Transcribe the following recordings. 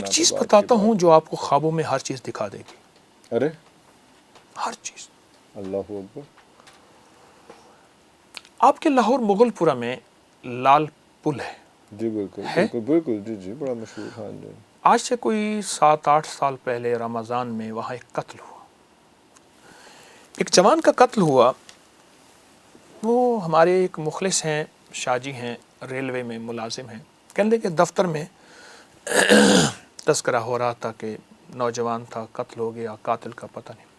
ایک چیز بتاتا ہوں جو آپ کو خوابوں میں ہر چیز دکھا دے گی. ارے ہر چیز. اللہ اکبر. آپ کے لاہور مغل پورہ میں لال پل ہے. جی بالکل ہے؟ بالکل بالکل. جی جی بڑا مشہور. ہاں جی. آج سے کوئی 7-8 سال پہلے رمضان میں وہاں ایک قتل ہوا. ایک جوان کا قتل ہوا. وہ ہمارے ایک مخلص ہیں، شاہ جی ہیں، ریلوے میں ملازم ہیں. کہنے لگے کہ دفتر میں تذکرہ ہو رہا تھا کہ نوجوان تھا، قتل ہو گیا، قاتل کا پتہ نہیں.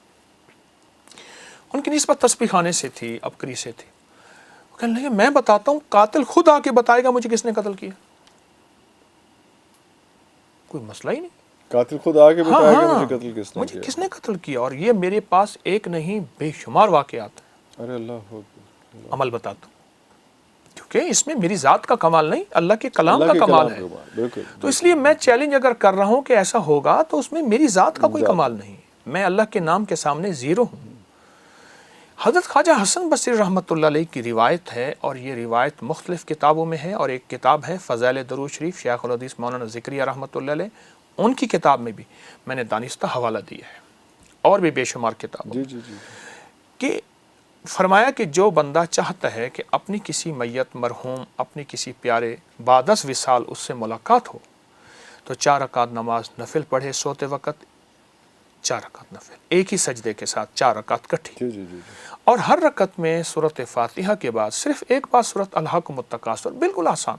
ان کی نسبت تسبیح خانے سے تھی، ابکری سے تھی. وہ کہنے لگے میں بتاتا ہوں، قاتل خود آ کے بتائے گا مجھے کس نے قتل کیا. کوئی مسئلہ ہی نہیں. قاتل خود آ کے ہاں بتائے گا ہاں مجھے قتل کس نے مجھے کیا. کس نے قتل کیا. اور یہ میرے پاس ایک نہیں بے شمار واقعات ہیں. ارے اللہ اکبر. عمل بتاتا ہوں کیونکہ اس میں میری ذات کا کمال نہیں، اللہ کے کلام اللہ کا کے کمال کلام ہے. کا بات. بالکل. تو اس لیے میں چیلنج اگر کر رہا ہوں کہ ایسا ہوگا تو اس میں میری ذات کا کوئی کمال نہیں. میں اللہ کے نام کے سامنے زیرو ہوں. حضرت خواجہ حسن بصری رحمۃ اللہ علیہ کی روایت ہے، اور یہ روایت مختلف کتابوں میں ہے. اور ایک کتاب ہے فضائل درود شریف، شیخ الحدیث مولانا ذکریہ رحمۃ اللہ علیہ، ان کی کتاب میں بھی میں نے دانستہ حوالہ دیا ہے، اور بھی بے شمار کتابوں جی میں، جی جی. کہ فرمایا کہ جو بندہ چاہتا ہے کہ اپنی کسی میت مرحوم، اپنی کسی پیارے بعدس وصال اس سے ملاقات ہو، تو 4 رکعت نماز نفل پڑھے سوتے وقت. 4 رکعت نفل ایک ہی سجدے کے ساتھ، 4 رکعت کٹھی. جی جی جی. اور ہر رکعت میں سورۃ فاتحہ کے بعد صرف ایک بار سورۃ الہاکم التکاثر. بالکل آسان،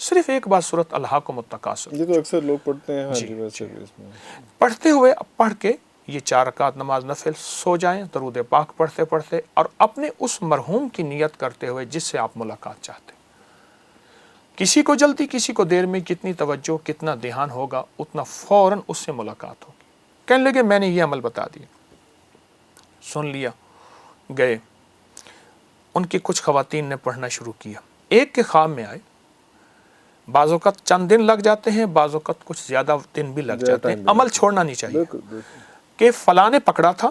صرف ایک بار سورۃ الہاکم التکاثر یہ تو اکثر لوگ پڑھتے ہیں. ہاں جی جی. ویسے بھی اس میں پڑھتے ہوئے، پڑھ کے یہ 4 رکعت نماز نفل سو جائیں درود پاک پڑھتے پڑھتے، اور اپنے اس مرحوم کی نیت کرتے ہوئے جس سے آپ ملاقات چاہتے ہیں. کسی کو جلدی، کسی کو دیر میں، جتنی توجہ، کتنا دھیان ہوگا اتنا فوراً اس سے ملاقات ہوگی. کہنے لگے میں نے یہ عمل بتا دیا. سن لیا، گئے. ان کی کچھ خواتین نے پڑھنا شروع کیا. ایک کے خواب میں آئے. بعض اوقات چند دن لگ جاتے ہیں، بعض اوقات کچھ زیادہ دن بھی لگ زیادہ جاتے ہیں. ٹائم بھی عمل لگتا ہے. چھوڑنا نہیں چاہیے بالکل بالکل. کہ فلاں نے پکڑا تھا،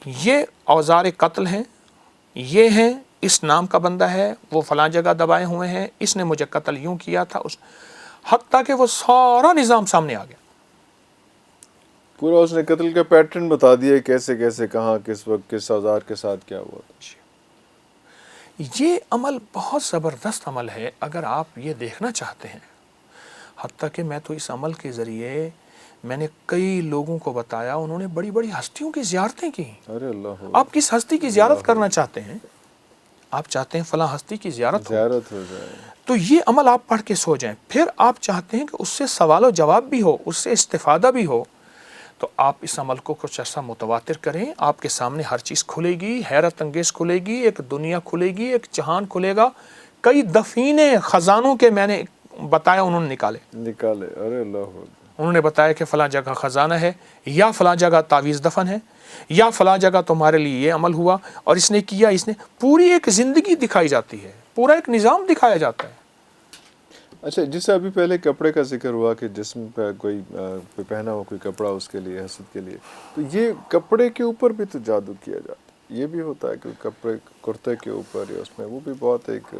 یہ اوزار قتل ہیں، یہ ہیں، اس نام کا بندہ ہے، وہ فلاں جگہ دبائے ہوئے ہیں، اس نے مجھے قتل یوں کیا تھا. حتیٰ کہ وہ سارا نظام سامنے آ گیا. پورا اس نے قتل کا پیٹرن بتا دیا، کیسے کیسے، کہاں، کس وقت، کس اوزار کے ساتھ کیا ہوا تھا. یہ عمل بہت زبردست عمل ہے اگر آپ یہ دیکھنا چاہتے ہیں. حتیٰ کہ میں تو اس عمل کے ذریعے میں نے کئی لوگوں کو بتایا، انہوں نے بڑی بڑی ہستیوں کی زیارتیں کی. ارے اللہ. آپ کس ہستی کی زیارت کرنا چاہتے ہیں؟ آپ چاہتے ہیں فلاں ہستی کی زیارت ہو، ہو جائے. تو یہ عمل آپ پڑھ کے سو جائیں. پھر آپ چاہتے ہیں کہ اس سے سوال و جواب بھی ہو، اس سے استفادہ بھی ہو، تو آپ اس عمل کو کچھ عرصہ متواتر کریں. آپ کے سامنے ہر چیز کھلے گی، حیرت انگیز کھلے گی، ایک دنیا کھلے گی، ایک جہان کھلے گا. کئی دفینے خزانوں کے میں نے بتایا، انہوں نے نکالے. ارے اللہ. انہوں نے بتایا کہ فلاں جگہ خزانہ ہے، یا فلاں جگہ تعویذ دفن ہے، یا فلاں جگہ تمہارے لیے یہ عمل ہوا اور اس نے کیا. اس نے پوری ایک زندگی دکھائی جاتی ہے، پورا ایک نظام دکھایا جاتا ہے. اچھا، جس سے ابھی پہلے کپڑے کا ذکر ہوا کہ جسم پہ کوئی پہنا ہو کوئی کپڑا اس کے لیے، حسد کے لیے، تو یہ کپڑے کے اوپر بھی تو جادو کیا جاتا ہے. یہ بھی ہوتا ہے کہ کپڑے کرتے کے اوپر یا اس میں، وہ بھی بہت ایک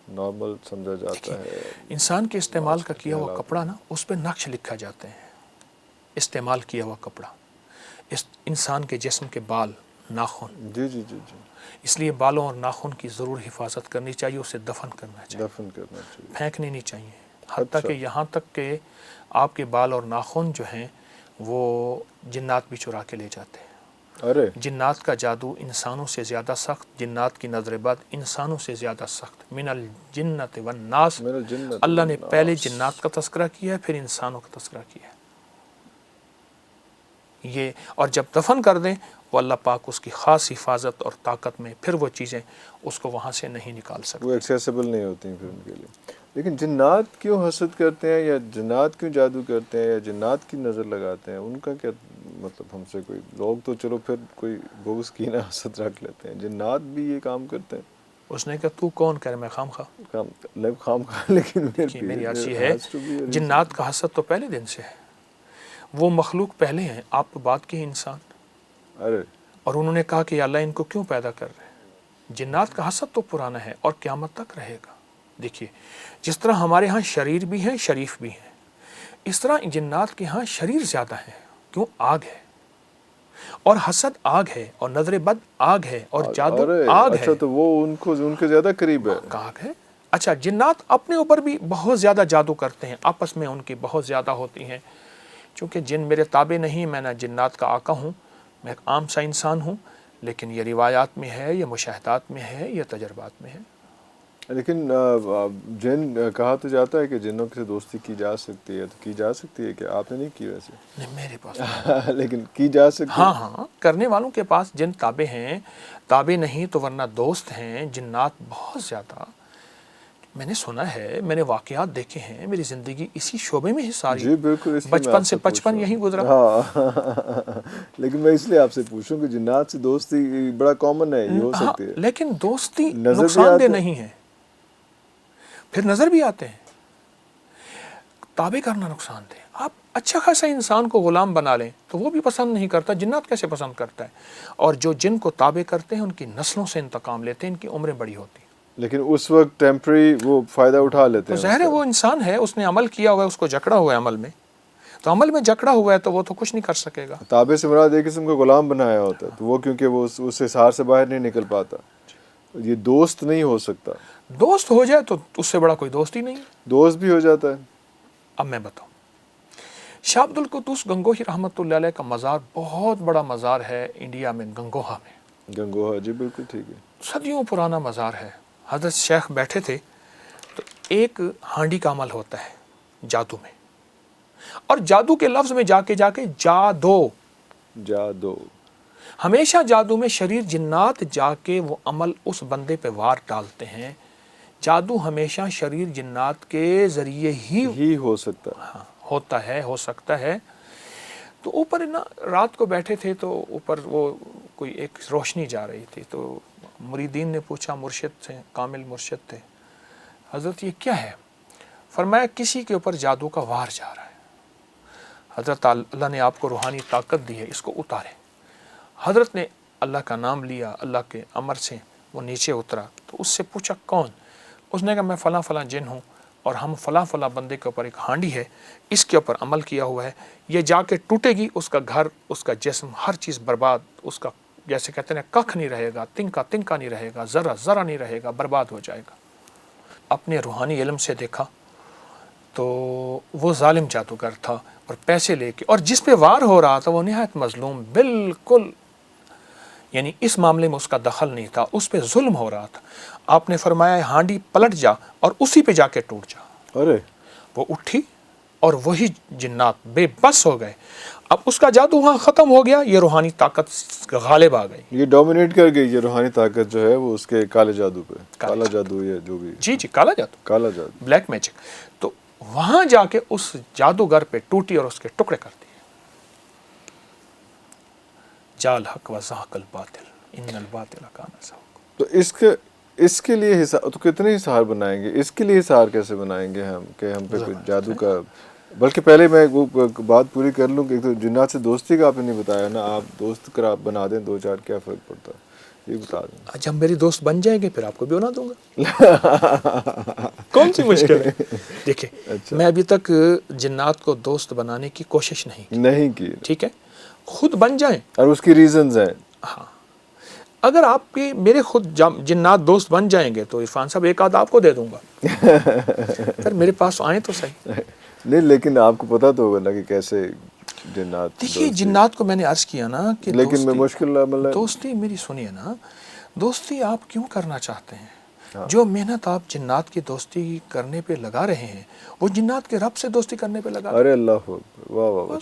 نارمل سمجھا جاتا ہے. انسان کے استعمال کا کیا ہوا حالات کپڑا نا، اس پہ نقش لکھا جاتے ہیں. استعمال کیا ہوا کپڑا، انسان کے جسم کے بال، ناخن. جی جی جی جی. اس لیے بالوں اور ناخن کی ضرور حفاظت کرنی چاہیے، اسے دفن کرنا چاہیے، دفن کرنا چاہیے. پھینکنے نہیں چاہیے. حتیٰ اچھا. کہ یہاں تک کہ آپ کے بال اور ناخن جو ہیں وہ جنات بھی چرا کے لے جاتے ہیں. ارے جنات کا جادو انسانوں سے زیادہ سخت، جنات کی نظر بد انسانوں سے زیادہ سخت. من الجنت والناس، میرا جنت اللہ نے پہلے والناس. جنات کا تذکرہ کیا ہے، پھر انسانوں کا تذکرہ کیا ہے. یہ اور جب دفن کر دیں وہ اللہ پاک اس کی خاص حفاظت اور طاقت میں، پھر وہ چیزیں اس کو وہاں سے نہیں نکال وہ سکتے. ایکسیسیبل نہیں ہوتی ہیں پھر ان کے لیے. لیکن جنات کیوں حسد کرتے ہیں، یا جنات کیوں جادو کرتے ہیں، یا جنات کی نظر لگاتے ہیں؟ ان کا کیا مطلب؟ ہم سے کوئی لوگ تو چلو پھر کوئی بغض کی نہ حسد رکھ لیتے ہیں، جنات بھی یہ کام کرتے ہیں. اس نے کہا تو کون کرے، میں خام خواہ. خام خواہ. لیکن میری عرض یہ ہے، جنات کا حسد تو پہلے دن سے ہے. وہ مخلوق پہلے ہیں، آپ تو بعد کے انسان. ارے اور انہوں نے کہا کہ یا اللہ ان کو کیوں پیدا کر رہے ہیں؟ جنات کا حسد تو پرانا ہے اور قیامت تک رہے گا. دیکھیے، جس طرح ہمارے ہاں شریر بھی ہیں، شریف بھی ہیں، اس طرح جنات کے ہاں شریر زیادہ ہیں، کیوں؟ آگ ہے، اور حسد آگ ہے، اور نظر بد آگ ہے، اور جادو آگ ہے۔ اچھا تو وہ ان کے زیادہ قریب ہے۔ آگ ہے۔ اچھا، جنات اپنے اوپر بھی بہت زیادہ جادو کرتے ہیں، آپس میں ان کی بہت زیادہ ہوتی ہیں۔ چونکہ جن میرے تابع نہیں، میں نہ جنات کا آقا ہوں، میں ایک عام سا انسان ہوں، لیکن یہ روایات میں ہے، یہ مشاہدات میں ہے، یہ تجربات میں ہے۔ لیکن جن کہا تو جاتا ہے کہ جنوں سے دوستی کی جا سکتی ہے، تو کی جا سکتی ہے کہ آپ نے نہیں کی ویسے؟ نہیں، میرے پاس لیکن کی جا سکتی ہے۔ ہاں کرنے والوں کے پاس جن تابع ہیں، تابع نہیں تو ورنہ دوست ہیں جنات بہت زیادہ۔ میں نے سنا ہے، میں نے واقعات دیکھے ہیں، میری زندگی اسی شعبے میں ہی ساری، جی بالکل، اس لیے میں بچپن آپ سے بچپن یہی گزرا۔ ہاں لیکن میں اس لیے آپ سے پوچھوں کہ جنات سے دوستی بڑا کامن ہے، یہ ہو ہاں، سکتی ہے۔ لیکن دوستی نظر بھی نقصان آتے دہ ہیں۔ نہیں ہے، پھر نظر بھی آتے ہیں۔ تابع کرنا نقصان دہ۔ آپ اچھا خاصا انسان کو غلام بنا لیں تو وہ بھی پسند نہیں کرتا، جنات کیسے پسند کرتا ہے؟ اور جو جن کو تابع کرتے ہیں ان کی نسلوں سے انتقام لیتے ہیں، ان کی عمریں بڑی ہوتی ہیں۔ لیکن اس وقت ٹیمپری وہ فائدہ اٹھا لیتے تو ہیں۔ ظاہر ہے وہ انسان ہے، اس نے عمل کیا ہوا ہے، اس کو جکڑا ہوا ہے عمل میں، تو عمل میں جکڑا ہوا ہے تو وہ تو کچھ نہیں کر سکے گا۔ تابع سے مراد ایک قسم کا غلام بنایا ہوتا ہے، تو وہ کیونکہ وہ اس حصار سے باہر نہیں نکل پاتا، یہ دوست نہیں ہو سکتا۔ دوست ہو جائے تو اس سے بڑا کوئی دوست ہی نہیں ہے۔ دوست بھی ہو جاتا ہے۔ اب میں بتاؤں، شاہ عبد القدوس گنگوہی رحمۃ اللہ علیہ کا مزار بہت بڑا مزار ہے انڈیا میں، گنگوہا میں، گنگوہا، جی بالکل ٹھیک ہے۔ صدیوں پرانا مزار ہے۔ حضرت شیخ بیٹھے تھے تو ایک ہانڈی کا عمل ہوتا ہے جادو میں، اور جادو کے لفظ میں جا کے جادو، جادو، ہمیشہ جادو میں شریر جنات جا کے وہ عمل اس بندے پہ وار ڈالتے ہیں۔ جادو ہمیشہ شریر جنات کے ذریعے ہی ہو سکتا ہے۔ ہاں ہوتا ہے، ہو سکتا ہے۔ تو اوپر نا رات کو بیٹھے تھے تو اوپر وہ کوئی ایک روشنی جا رہی تھی، تو مریدین نے پوچھا، مرشد تھے، کامل مرشد تھے، حضرت یہ کیا ہے؟ فرمایا کسی کے اوپر جادو کا وار جا رہا ہے، حضرت اللہ نے آپ کو روحانی طاقت دی ہے، اس کو اتارے۔ حضرت نے اللہ کا نام لیا، اللہ کے امر سے وہ نیچے اترا، تو اس سے پوچھا کون؟ اس نے کہا میں فلاں فلاں جن ہوں، اور ہم فلاں فلاں بندے کے اوپر ایک ہانڈی ہے، اس کے اوپر عمل کیا ہوا ہے، یہ جا کے ٹوٹے گی، اس کا گھر، اس کا جسم، ہر چیز برباد، اس کا جیسے کہتے ہیں ککھ نہیں رہے گا، تنکا تنکا نہیں رہے گا، ذرا ذرا نہیں رہے گا، برباد ہو جائے گا۔ اپنے روحانی علم سے دیکھا تو وہ ظالم جادوگر تھا، اور پیسے لے کے، اور جس پہ وار ہو رہا تھا وہ نہایت مظلوم، بالکل یعنی اس معاملے میں اس کا دخل نہیں تھا، اس پہ ظلم ہو رہا تھا۔ آپ نے فرمایا ہانڈی پلٹ جا اور اسی پہ جا کے ٹوٹ جا۔ ارے وہ اٹھی اور وہی جنات بے بس ہو گئے۔ اب اس کا جادو وہاں ختم ہو گیا، یہ روحانی طاقت غالب آ گئی۔ یہ ڈومینیٹ کر گئی، یہ روحانی طاقت جو ہے وہ اس کے کالے جادو پہ، کالا جادو یا جو بھی، جی کالا جادو، کالا جادو، بلیک میجک۔ تو وہاں جا کے اس جادوگر پہ ٹوٹی اور اس کے ٹکڑے کر دیے۔ جال حق و زحق الباطل ان الباطل کان زہوقا۔ تو اس کے لیے تو کتنے حصار بنائیں گے؟ اس کے لیے حصار کیسے بنائیں گے ہم کہ ہم پہ کوئی جادو کا؟ بلکہ پہلے میں وہ بات پوری کر لوں کہ تو جنات سے دوستی کا آپ نے نہیں بتایا نا، آپ دوست کر آپ بنا دیں دو چار، کیا فرق پڑتا ہے یہ بتا دیں۔ جب میری دوست بن جائیں گے پھر آپ کو بھی بنا دوں گا، کون سی مشکل ہے؟ دیکھیں میں ابھی تک جنات کو دوست بنانے کی کوشش نہیں کی، ٹھیک ہے، خود بن جائیں، اور اس کی ریزنز ہیں۔ ہاں اگر آپ کے میرے خود جنات دوست بن جائیں گے تو عرفان صاحب ایک آدھ آپ کو دے دوں گا، پھر میرے پاس آئیں تو صحیح۔ نہیں لیکن آپ کو پتا تو ہوگا نا کہ کیسے جنات، دیکھیے جنات کو میں نے عرض کیا نا کہ لیکن میں مشکل دوستی میری سنیے نا، دوستی آپ کیوں کرنا چاہتے ہیں؟ جو محنت آپ جنات کی دوستی کرنے پہ لگا رہے ہیں وہ جنات کے رب سے دوستی کرنے پہ لگا۔ ارے اللہ، واہ واہ،